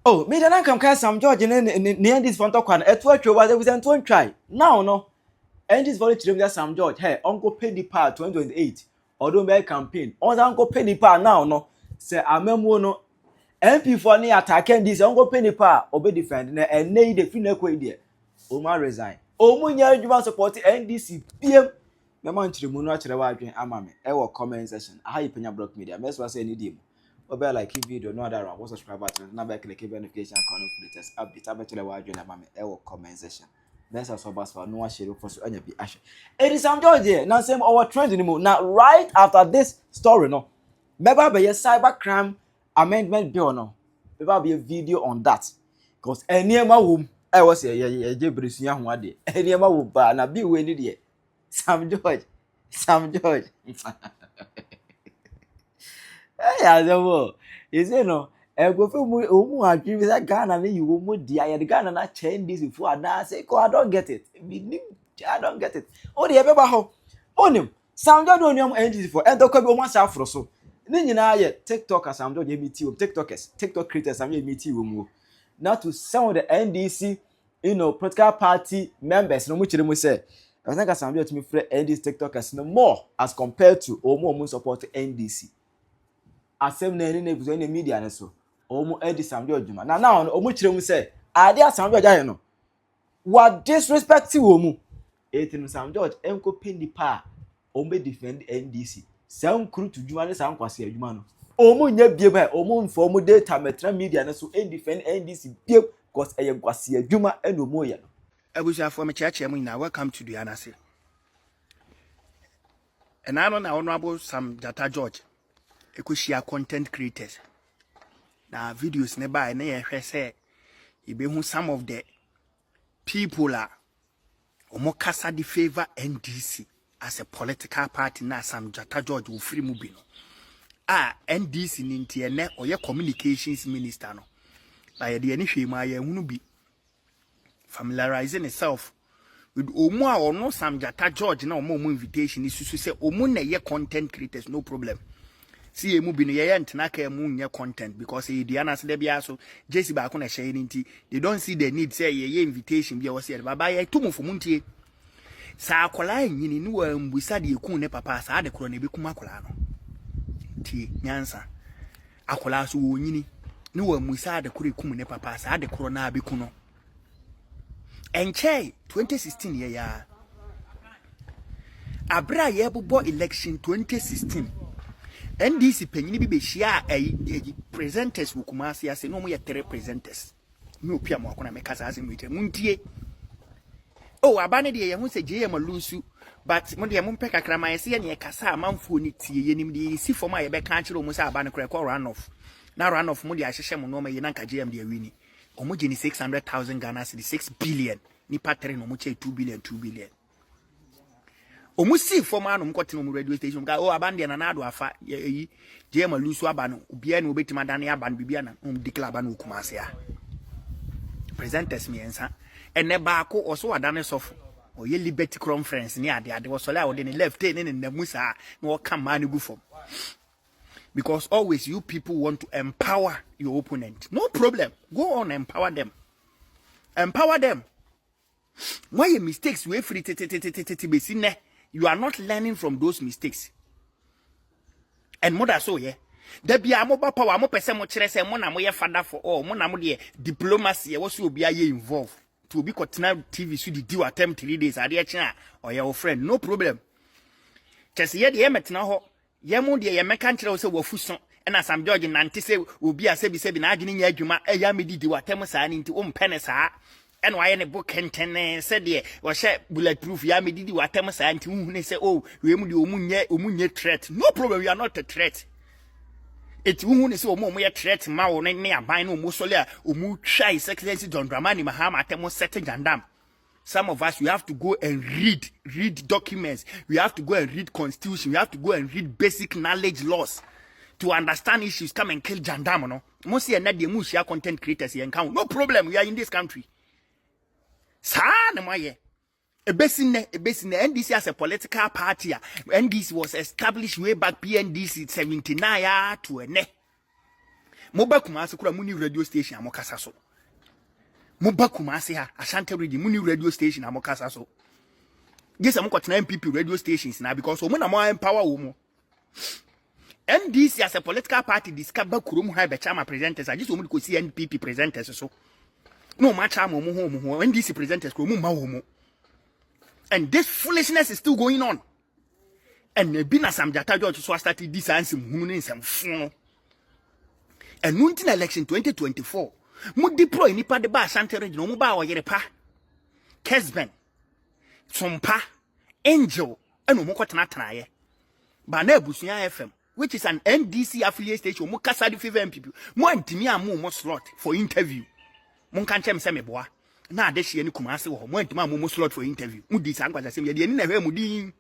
Oh, me then come cast some George near this front of one. At what you was there was try. Now no. And this volley to them Sam George. Hey, Uncle Penny Pa 2028. Or don't make campaign. On Uncle Penny Pa now no. Say I remember no. MP for near attacking this Uncle Penny Pa obey defend and nay the final idea. Oma resign. Omunya you support NDC PM. The man to the moon watch the wife amame. Ewo comment section. I have Penyah block media. Mess was any dim. Obe like video no other one. Subscribe button. Now back click notification icon for latest update. Abe to the wife amame. Ewo comment section. That's also best for no one share for so any be action. It is some joy there. Now same our trend anymore. Now right after this story no. Maybe be a cybercrime amendment bill no. Maybe be a video on that. Because any ma wom I was a jebrisuya ho ade. Any ma wo ba na bi we ni de. Sam George. Hey, azo. Is it no? E go fe mu omu adwi bi say Ghana na you mu dia ya Ghana na chain this before na say I don't get it. I don't get it. O de e be ba ho. Onim. Sam George onium NDC for ento kwa bi o ma sha afro so. Ni nyina ye TikTok Sam George e meet you TikTokers, TikTok creators Sam George meet you mu. Now to some of the NDC, political party members, no much them say. I think Sam George me free NDC TikTokers no more as compared to Omo support NDC. As same na any any media na so. Omo NDC Sam George ma. Now Omo chire say, ade Sam George aye no. What disrespect to Omo. Etin Sam George enko pendi pa. Omo defend NDC. Sam kru to djuma ne sam kwase adwuma no. Omo nya bie ba omo mfo omo data metra media na so defend NDC bie because eye kwase adwuma eno omo ye no. Abuja for me church mu na welcome to the Anase. And I don't know honorable Sam Data George. Ekushia content creators. Na videos nearby na ye hwe say e be hu some of the people are omo kasa di favor NDC as a political party na Sam Data George wo free mu bi no. NDC ninti ene oye communications minister no. Ba ye de ani hwe ma ye hunu bi familiarizing itself with omo a ono Sam Data George na omo invitation is to say omo na ye content creators no problem. See emu bi no ye ntena ka emu nye content because e di anase de bia so jesi ba ko na share ninti they don't see the need say ye invitation bia wo say baba ye tumu fo muntie sa akola nyini ni wa mbusa de ekun ne papa sa de kro na be kuma akola no tie nyansa akola so wo nyini ni wa musa de kro ekum ne papa sa de kro na be ku no enche 2016 ye ya abra ye bobo election 2016 NDC penyini bi be hia presenters wo kumase ase no mo ye 3 presenters me opia mo akona me kasa ase mo muntie oh abane de ye hu se je ye malusu but mo de mo peka krama ye se ye ne kasa amanfo ni tie ye nim de si form a ye be kan kire mo se abane kra ko run off na run off mo de ahyehye mo no ma ye na nka GM de awini omo je ni 600,000 Ghana cedi 6 billion ni patri no mo che 2 billion omo si form anu mo kwete no mo radio station ga oh abane de na ado afa yi GM malusu abane obia na obetima dane abane bibia na declare abane okumase a presenters me ensa ene baako oso wadane sofo oye liberty conference ni ade wo sole a wode ne left ne namusa na wo ka ma ne gu fom because always you people want to empower your opponent no problem go on empower them why your mistakes we free besine you are not learning from those mistakes and more than so yeah there be a mobile power mo pese mo kire se mo na mo ye father for all mo na mo de diplomacy e wo so obi aye involve to be continue TV so di attempt 3 days ade eche or your friend no problem chese ye de ye metena ho ye mo de ye meka nkire wo se wo fuso na Sam George nante se obi a se bi na agene nya adwuma e ya medi di watem saa ni nti o mpene saa e no aye ne book enten se de wo hye bulletproof ya medi di watem saa nti hu ne se oh we mu de omunye threat no problem you are not a threat. It won't say omo ye threat ma wo ne aban no omo sole a omo twa His Excellency John Dramani Mahama atemo set jandam. Some of us we have to go and read documents. We have to go and read constitution. We have to go and read basic knowledge laws to understand issues. Come and kill jandam no. Mo see na de mo share content creators here count. No problem. We are in this country. Sa na mo ye. Ebesine NDC as a political party. NDC was established way back PNDC 79 to ene. Moba Kumasi kura muni radio station amokasa so. Moba Kumasi ha Ashanti region muni radio station amokasa so. Yes, I'm got MPP radio stations now because we na more empower women. NDC as a political party discover kurum high bechama presenters. I just want to see NPP presenters so. No match am NDC presenters kurum ma. And this foolishness is still going on. And maybe na some Jata George so started this and some hunu some phone. And nuntin election 2024. Mu deploy nipa de ba Ashanti region mu ba oyerepa. Kesben. Sompa Angel and Mokotana ye. Bana Busia FM, which is an NDC affiliate station, Mukasa di Fever MPP. Mo antimia mo slot for interview. Mon kanchem se meboa. Na de hye ni Kumasi wo. Mo antimia mo slot for interview. Mu di san kwasa sem ye de ni na hwe mu din.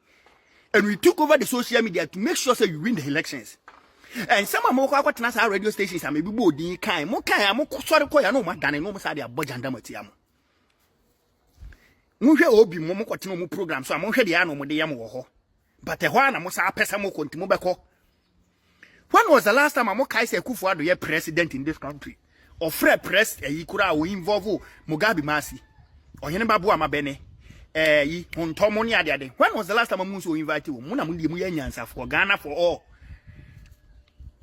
And we took over the social media to make sure say you win the elections. And some of our kwatana radio stations are maybe bo din kan. Mo kan mo sorry ko ya no ma dane no mo sa de abojanda matiam. Munhwe obi mo kwatena mo program so amonhwe de ya no mo de yam wo ho but e ho ana mo sa pesa mo kontimo beko. When was the last time Amokai say Kufuor ye president in this country or free press kura o involve Mugabe Masi ohene babu amabene yi hontomo ni ade. When was the last time Amunso invite wo mu na mu de mu yanyansa for Ghana for all?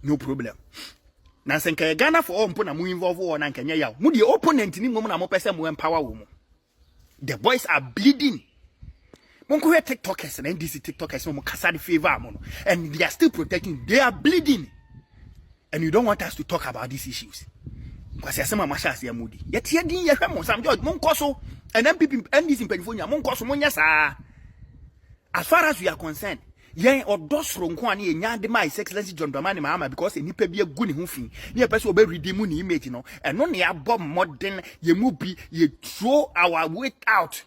No problem. Na senka Ghana for all mpo na mu involve wo na nkanya yaw mu de opponent ni mo na mo pesa mo empower wo mo. The boys are bleeding. Monko TikTokers and NDC TikTokers no kasadi favor mono, and they are still protecting. They are bleeding, and you don't want us to talk about these issues. Because I say my masha say moody. Yet here din ye hwemo Sam George Monkoso and MPP NDC in California Monkoso monyasa. As far as we are concerned, yen odosro nko ani enya de my excellency John Dramani Mahama because enipa bi agu ne ho fi. Ne person obe redeem ni image no. Eno ne abom modern ye mu bi ye throw our weight out.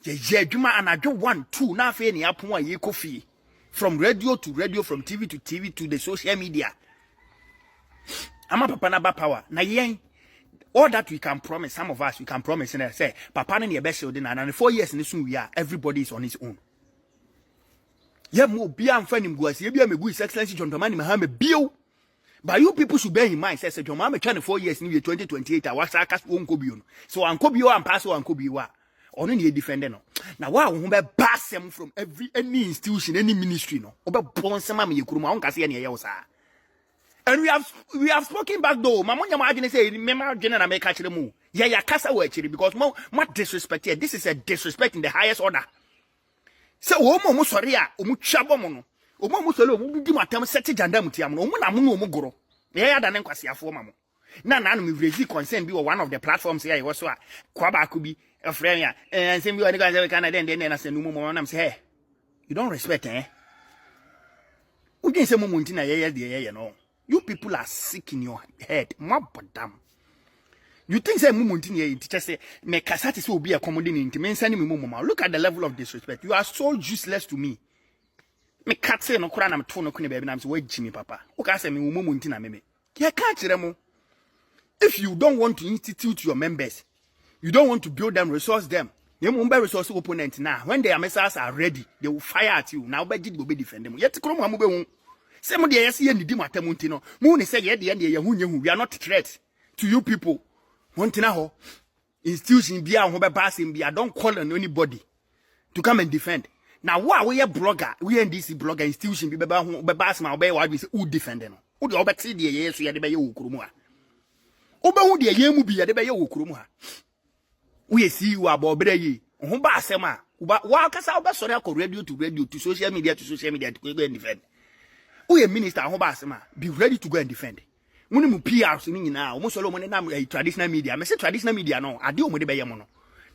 Ye adwuma anadwo 1 2 na afa ne apon a ye kofi from radio to radio, from TV to TV to the social media. Ama papa na ba power na yen all that we can promise, some of us we can promise and say papa na ye be shield na 4 years ni soon we are everybody is on his own. Ye mo bia amfa nim guase ye bia megu his excellency John Dramani Mahama bio. But you people should bear in mind say John Mahama 24 years ni 2028 awasa aka wonko bio no. So anko bio ampa so anko bio a ono ne defend no. Na wa wo be basem from any institution, any ministry no. Obe bonsema me yekuru ma onka se ye sa. And we have spoken back though. Mamonya ma adwene say mema adwene na make kire mu. Ya kasa wa akiri because mo disrespect here. This is a disrespect in the highest order. Se wo mo sori a o mu twabo mo no. O mo sori o mu di matam seti janda mutiam no. O mu na mo no mo goro. Ya da ne nkwasiafo ma mo. Na no me raise concern bi one of the platforms here was so a kwa ba ko bi a friend ya and say we are going to Canada then na say no mo na say hey you don't respect we can say mo munti na ye no. You people are sick in your head. Mabodam. You think say mo munti na ye teacher say me kasati say obi accommodate ni ntime nsani me mo. Look at the level of disrespect. You are so useless to me. Me kat say no kura na me to no kune baby na me say we jimi papa. O ka say me mo munti na me. Ye ka kire mo. If you don't want to institute your members, you don't want to build them, resource them. You mumba resource opponent now. When their missiles are ready, they will fire at you. Now, but will be defend them. Yet, some of the SC and the Dimatamutino. Moon say, yet the end, we are not threat to you people. Montinaho institution be a passing be. I don't call on anybody to come and defend. Now, why we a blogger, we NDC blogger institution be bass my bay, why we say, who defend them? Who the other see the years we had the Bayo Kuruma. Oba hu de yemu bi de be ye wokurum ha we see you about breye ho ba asema wa kasa oba sori akọ radio to social media to go and defend. We minister ho ba asema be ready to go and defend. Muni mu PR so ni nyina o mo solo mo na traditional media me say traditional media no ade o mo de be ye mo no.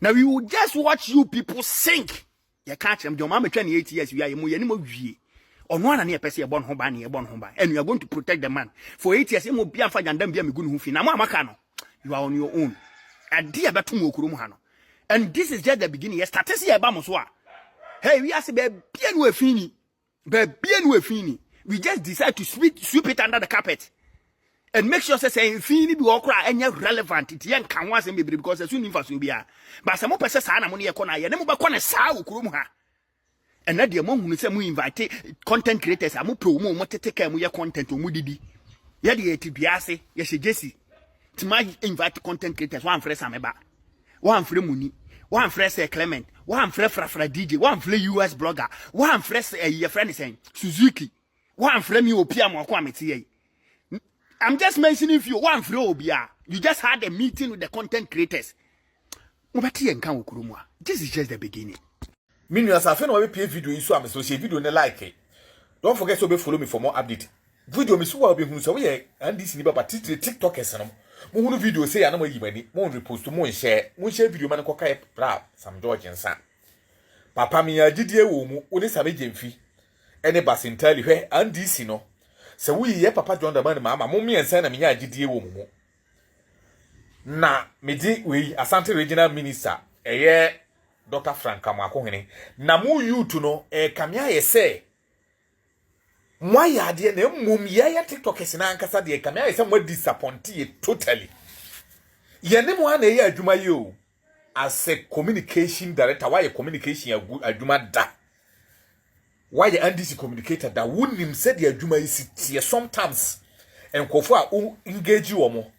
Now we will just watch you people sink. You catch them John Mama 28 years we are mo ye ni mo wie. Ono ana na ye pese ye bon ho ba na ye bon ho ba and you are going to protect the man for 8 years. Mo bia fa jandam bia megunu hu fi na mo amaka no you are on your own and dia betum okurum ha no. And this is just the beginning. Yes, start see eba mo so a hey we ask be bia no afini we just decide to sweep it under the carpet and make sure say infini bi okra enya relevant it yen kan wa sem be because as soon infaso bia but some pese sa na mo ne ye kọ na ye ne mo be kọ na sa okurum ha. And that the among who say we invite content creators, amu pro mo tete ka mu ye content o mu didi. Ye de etiduase ye she jesi. Tima invite content creators one fresh ameba. One free Muni, one fresh Clement, one fresh Frafra DJ, one free US blogger, one fresh your friend is saying Suzuki, one free me Opia Mokwameti. I'm just mentioning if you one free Obia. You just had a meeting with the content creators. This is just the beginning. Meanwhile, I feel pay video so I'm associate video and like it. Don't forget to follow me for more update. Video me so will be who so we and this niba but TikTokers no. Mo video say anamo yimani, mo repost mo share video man ko kai bra Sam George nsa. Papa mi agidie wo mu, oni sabe jemfi. Ene basintali hwe NDC no. Se we ye papa John the man mama mo mi ensa na mi agidie wo mu. Na medi we Asante Regional Minister Dr. Frank Kamakohene na mu youth no kamia ye say mwa ya de na mmom ya TikTok na ankasa de kamia ye say mo disappoint ye totally ye ne mo na ye adwuma ye o as a communication director why communication adwuma da why NDC communicator da wonim said the adwuma yi sitie sometimes enkofo a engage wo mo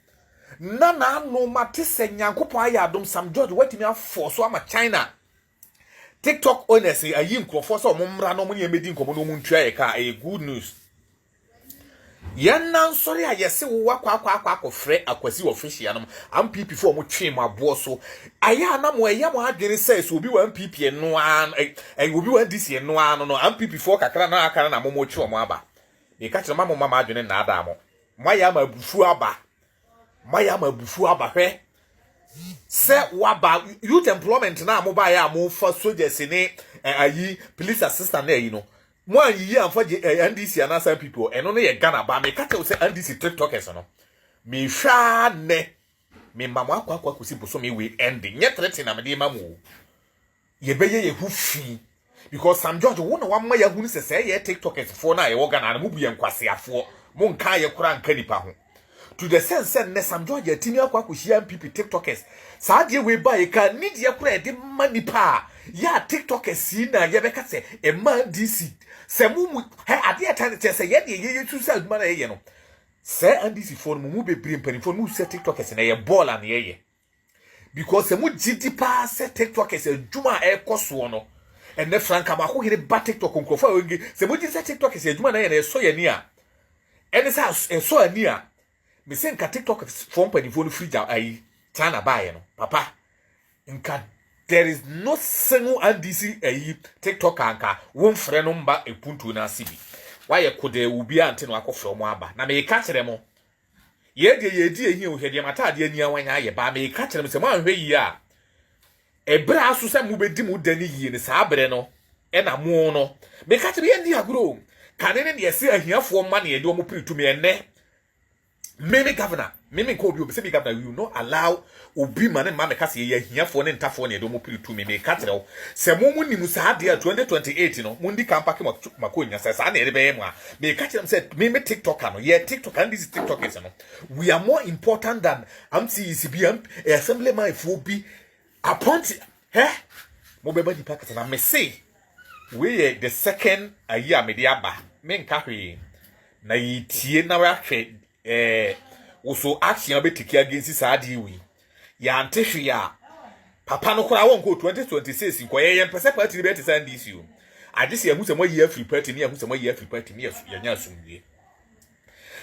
na no mate se nyankopon ayadom Sam George watimi aforce ama China TikTok owners ayi nkrofo so omra no munye medi nkomo no muntwa ye ka good news yenna nsori ayese wo akwa frɛ akwasi official no am PP for mo twe mo abo so aya na mo eya mo adwene say so obi wa PP no an obi wa DC no an no am PP for kakra na akara na mo twe mo aba e ka kire mama adwene na ada mo maya ma bufu aba maya mabufu abahwe se waba youth employment na mo ba ya mo fa soldiers ni ayi police assistant na yi no mo ayi amfa NDC and some people eno no ye Ghana ba me ka tell say NDC TikTokers no me hwa ne me mama akwa kusi boso me we ending nye threat na me de ma mo ye beye ye hu fi because Sam George wo na wa ma ya hu ni se ye TikTokers for na ye wo Ghana na mo bu ye nkwase afo mo nka ye kura nka nipa ho to the sense that Sam George atini akwa kushia MPP TikTokers saa de we ba ye ka need ye kura de manipa ya TikTokers si na ye beka se e man DC se mu he ade atane te se ye de ye tu sa aduma na ye no se NDC for mu bebre mpanifo mu se TikTokers na ye ball na ye because se mu gidi pa se TikTokers aduma e koso no ene franka ba ko hire ba TikTok nkrofo we se mu gidi se TikTokers aduma na ye na so ye ni a ene sa so ani a me say nka TikTok from phone free ai China buy no papa nka there is no single NDC TikTok anka won frɛ no mba epuntu na sibi why kode ubi ante no akofrɛ mo aba na me ka kyerɛ mo ye di ehia ohwede mata ade ani awanya ye ba me ka kyerɛ mo sɛ mo anhwɛ yi a ebra aso sɛ mo bedi mo dani yi ne saa bre no e na mo no me ka kyerɛ ye ndi agro kanene ne yɛse ahiafo ma ne ye de mo piritu me ene Mimi governor, Mimi Kobi, Obi governor, you not allow Obi man and Mamma Cassie here for an entire don't move to me, Catero. Samuni Musadia 2028, you know, Mundi Campac Macunia says, I need a may catch them said, Mimi TikTok, yeah, TikTok and this TikTok is we are more important than MCCBM, assembly my phobia appointed, eh? Mobile packets, and I may say, we the second a year mediaba, men carry na yitie na wa also action abetiki against sadi we ya antehwe ya papa no kora won ko 2026 nkoye ye mpese party be tesa NDC o ade se ehusemo ye free party ni ehusemo ye free party ni ya nya asumdie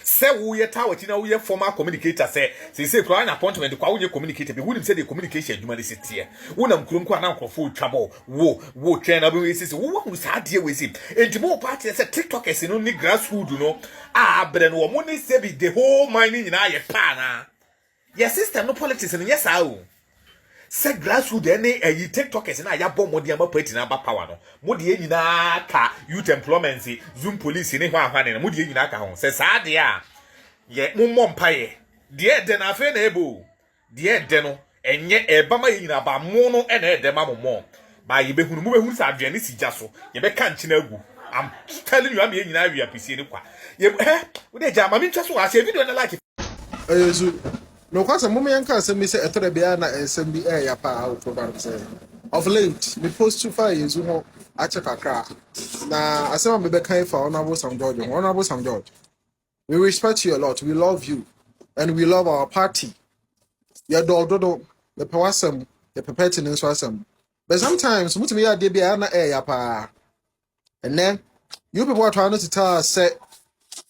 se wo ye tawati na wo ye formal communicator se kora na appointment kwa wo ye communicator be wonim se the communication adwuma de setie wo na mkurom kwa na nkrofo twabo wo twen na be we sisi wo hu sadi we si entimo party se TikTokers no ni grassroots no bre no mo ni se be the whole mining na ye pa na your system no politics no yes o se grassroots any TikTokers na ya bom mo de ma party na ba power no mo de nyina ka youth employment zoom police ni hwa ne mo de nyina ka ho se saa de a ye mo mpaye de de na afa na ebo de no enye eba ma nyina ba mo no e na de ma mo ba ye behunu mo behunu sa adwene si gya so ye be ka nkyina agu I'm telling you am ye nyina wi apisi ni kwa ye wo de ja ma mi ntwa so wa se video na like Yesu no kwasa mum yanka asem se etere bia na ensem bi ya pa how program say of late me post to fire Yesu ho ache kakra na asem me be kan fa honorable Sam George We respect you a lot. We love you. And we love our party. Yeah, do the powasem, the perpetuance wasem. But sometimes, me are debiana air pa. And then you people are trying to tell us, say,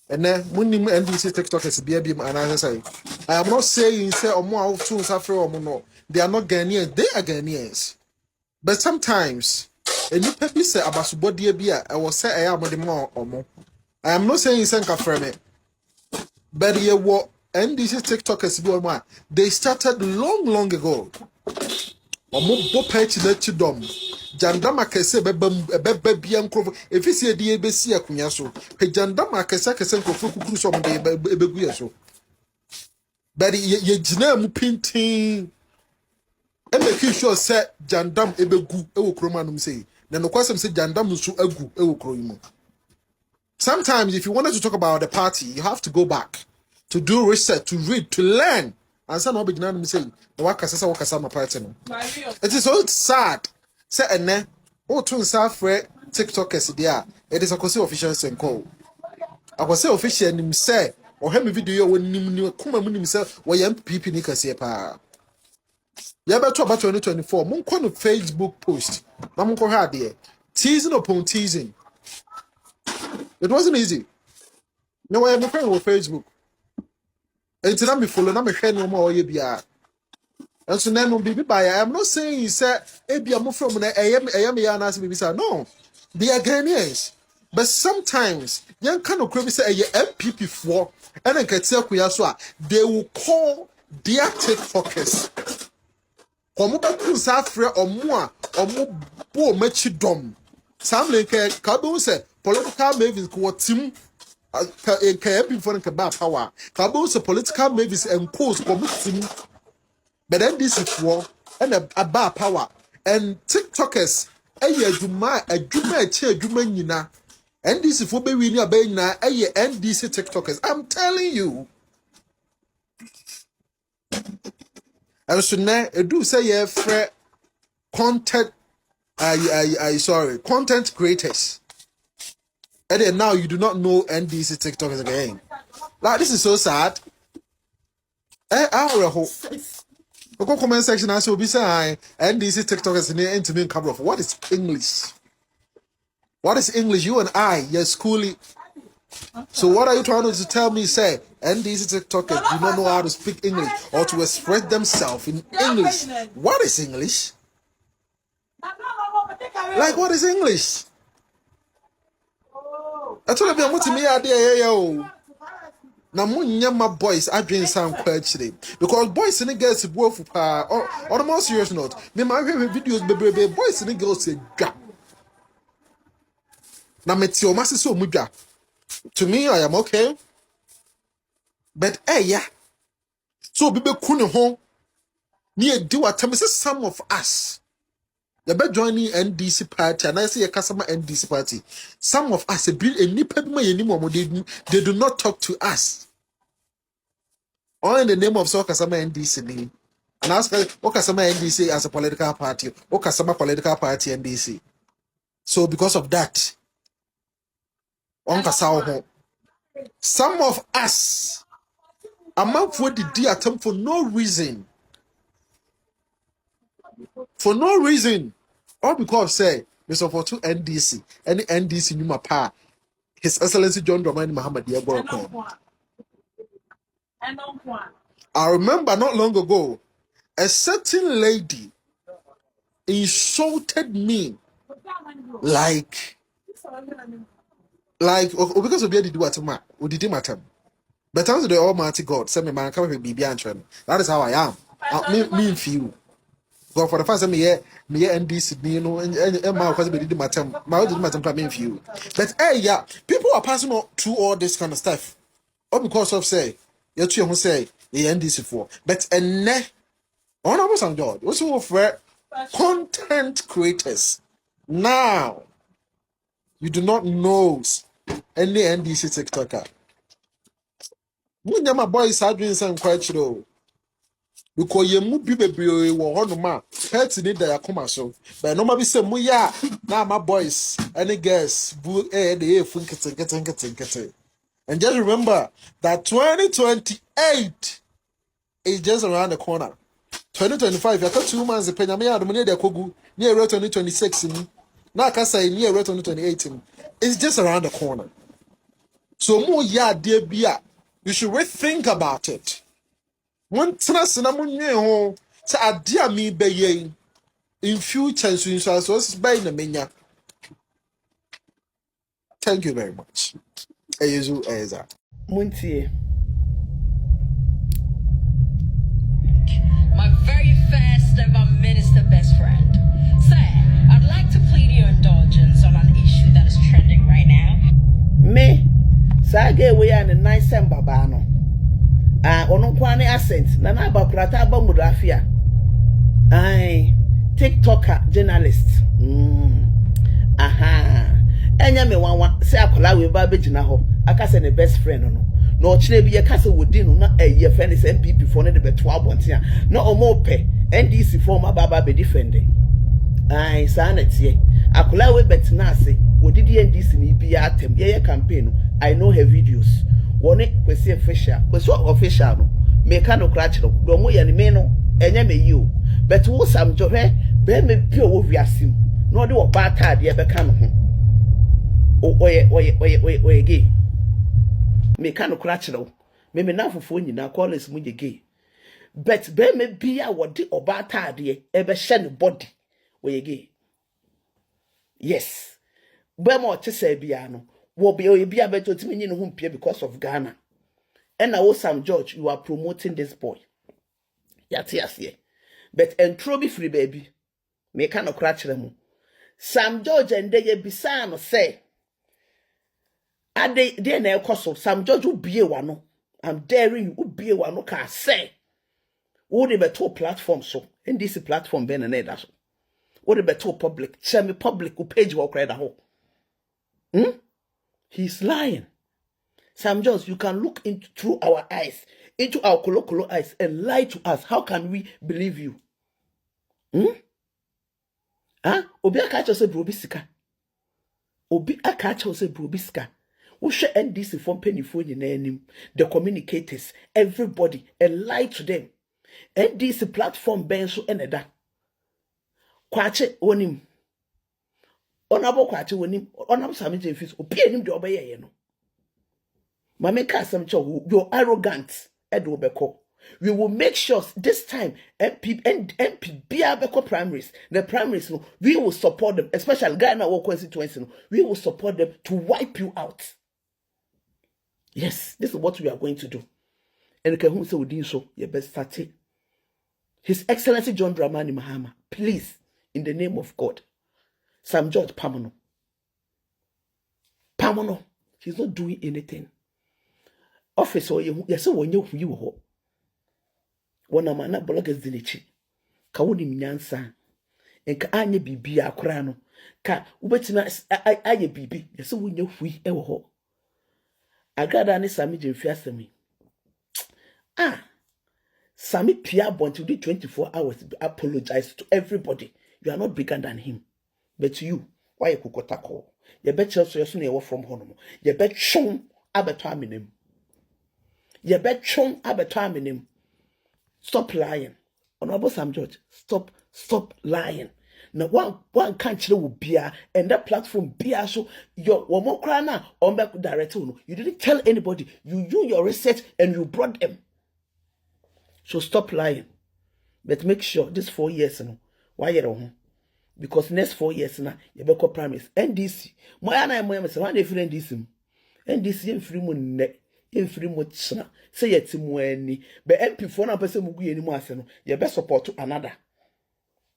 and then when you NDC TikTok is be and I say, I am not saying, say, or more tools after or no. They are not Ghanaians, they are Ghanaians. But sometimes, and you people say about subody beer, I will say I am the more or more. I am not saying Senka from it. But you what NDC TikTokers be they started long ago. Omo bo page let you dom. Jandama kese beba bia nkrofo. Efisi edi ebesi akunya so. Pe jandama kese nkrofo kukuru so mde ebegu yeso. But ye gina mu pintin. E make sure say jandam ebegu ewo kroma num say. Na no kwasem say jandam nso agu ewo kroimo. Sometimes if you wanted to talk about the party, you have to go back to do research, to read, to learn. And some of the say, the work as a party. It is so sad. Say, and then, oh, to South TikTokers, there. It is a cause official and call. I was say official and him say, or him video when you come and himself, why young people nika say, pa. You better about 2024. Mon con Facebook post. Mamunko had there. Teasing upon teasing. It wasn't easy. No, I am a friend with Facebook. And to me follow, I'm a friend no more. And so then, I am not saying he said, "Maybe I'm from an AM, no, they are Ghanaians. But sometimes, young kind of crazy say, MPP4, and I can tell you, they will call their TikTokers. Come back to South or more, or more, poor Mechidom. Some like Cabo said, political mavens who team. For power. Kabos political mavis and cause committing. But then this is war and a bar power. And TikTokers, a Juma chair, Jumanina. And this is for baby a bayna, a NDC TikTokers. I'm telling you. And so now, I do say, content, content creators. And then now you do not know NDC TikTokers again. Like, this is so sad. I hope. The comment section I will be saying NDC TikTokers in the internet cover of what is English? What is English? You and I, yes, schooling. So what are you trying to tell me? Say NDC TikTokers do not know how to speak English or to express themselves in English. What is English? Like, what is English? I told you what me idea yo. Na my boys I drink some question because boys and girls go for on a more serious note. Me my videos baby boys and girls say ja. Na me ti o ma so mu ja. To me I am okay. But yeah. So bebe kunu ho ni edi watam say some of us you better joining NDC party and I say a customer NDC party. Some of us they do not talk to us. All in the name of so customer NDC. And ask what customer NDC as a political party, what customer political party NDC. So because of that, some of us among what did they attempt for no reason. For no reason. All because say, Mr. For two NDC, any NDC Numa Pa, His Excellency John Dramani Mahama I remember not long ago, a certain lady insulted me like because of the do what we did matter. But thanks to the Almighty God, send me man come with BB and that is how I am. Me feel. God for the first time me NDC, you know, and my because we did matter. My did matter for me feel. But yeah, people are passing on through all this kind of stuff. All because of say, you two who say the NDC for. But honorable St. George, also for content creators. Now, you do not know any NDC TikToker. My boys are doing some quite low. Because you move baby or honor pets need their commercial. But no matter say muya now my boys any girls boo the getting. And just remember that 2028 is just around the corner. 2025, you got 2 months. Penyah me adu money dey kogu near 2026. Now I can say near 2028. It's just around the corner. So more ya dear bia, you should rethink about it. One trust na munye ho say adia mi be ye in future so by na menya. Thank you very much. Eyezu Eza. Muntie. My very first ever minister best friend. Sir, I'd like to plead your indulgence on an issue that is trending right now. Me, sage we are the nice baba no. Ono kwane accent na na bakurata aba mudafia. Ai, TikToker journalist. Aha. Enya me wanwa se akola we ba begina ho. Aka se ne best friend no. Na o kire bi ye ka se wodi no na eye friend is MPP for ne de beto abontia. Na omo pe NDC for ma baba be defending. Ai sanetie. Akola we betina ase wodi di NDC ni bi atem. Ye campaign no. I know her videos. Wone kwesi official no. Me ka no kra kire. Do mo ye ne me no. Enya me yi o. But wo sam johe be me bi o wo wiasim. No de wo ba tade e be ka no ho. Oye gay. Me kano krachiro. Me na fufu nyina call is mu gay. But be me bia wodi oba tade e be hye ne body. Oye gay. Yes. Be mo te say bia no. Wo be oye bia beto timi nyi ne ho mpia because of Ghana. And now Sam George, you are promoting this boy. Yati ase. But entro bi free baby. Me kano krachiro mu. Sam George ende ye bisa no say Ade de na ekoso Sam George ubie wano. I'm daring you ubie wano ka say. Wo de beto platform so. NDC platform be na na so. Wo de beto public. Share me public ku page wo kra da ho. He's lying. Sam George, you can look into through our eyes, into our colloquial eyes and lie to us. How can we believe you? Obi akacho se bro bisika. Obi akacho se bro bisika. We share NDC from Penyah in the communicators, everybody, and lie to them. NDC platform benso eneda. Kwache onim. Onabo kwache onim. Onabo samije fis. Opi enim de obeye ye no. Mame ka some cho you're arrogant. Edo beko. We will make sure this time MP beko primaries. The primaries no, we will support them, especially Ghana war constituency no, we will support them to wipe you out. Yes, this is what we are going to do. And who say we did so, you best start it. His Excellency John Dramani Mahama, please, in the name of God, Sam George Pamono. Pamono, he's not doing anything. Officer, yes, when you ho. When a man bloggers dinichi, Kawuni Minyansa, and ka anye bibi akurano, ka ubetina aye bibi, yes, when you hui ewo. Agada ni Sami Jemfiasemi. Sami Pia born to do 24 hours. Apologize to everybody. You are not bigger than him. But you, why you kukotako? You bet you so you from home. You bet chong abetaminem. You bet chong abetaminem. Stop lying. Honorable Sam George, stop lying. Now one country will be and that platform be so your one more crana on back director. You didn't tell anybody. You do your research and you brought them. So stop lying. But make sure this 4 years why you're home. Because next 4 years now you better promise NDC. My ana say one different NDC. NDC in free money in free much say yet any but MP for na person mugu anymore ase no you better support to another.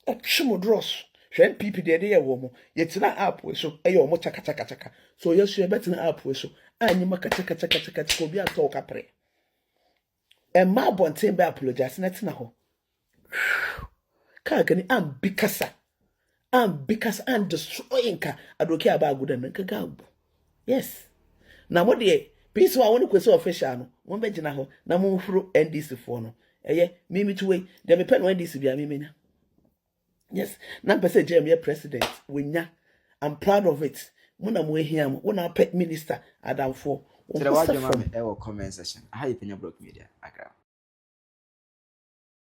Okshumo dross. Shen pipi de ye womo. Yetina app we so eyo mo chaka. So yes you better na app we so anyima chaka obi ato kapre. E ma bonten be apologize na tina ho. Ka gani am bikasa and destroying ka adoki aba agudan nka gabu. Yes. Na mo de peace wa woni kwese official no. Mo be gina ho na mo huru NDC for no. Eye mimi to we de me pen NDC bia mimi na. Yes, now person Jeremy president. I'm proud of it. Muna muehiam, una pet minister Adam for Tell what your mommy, comment section. I have Penyah Block Media. Accra.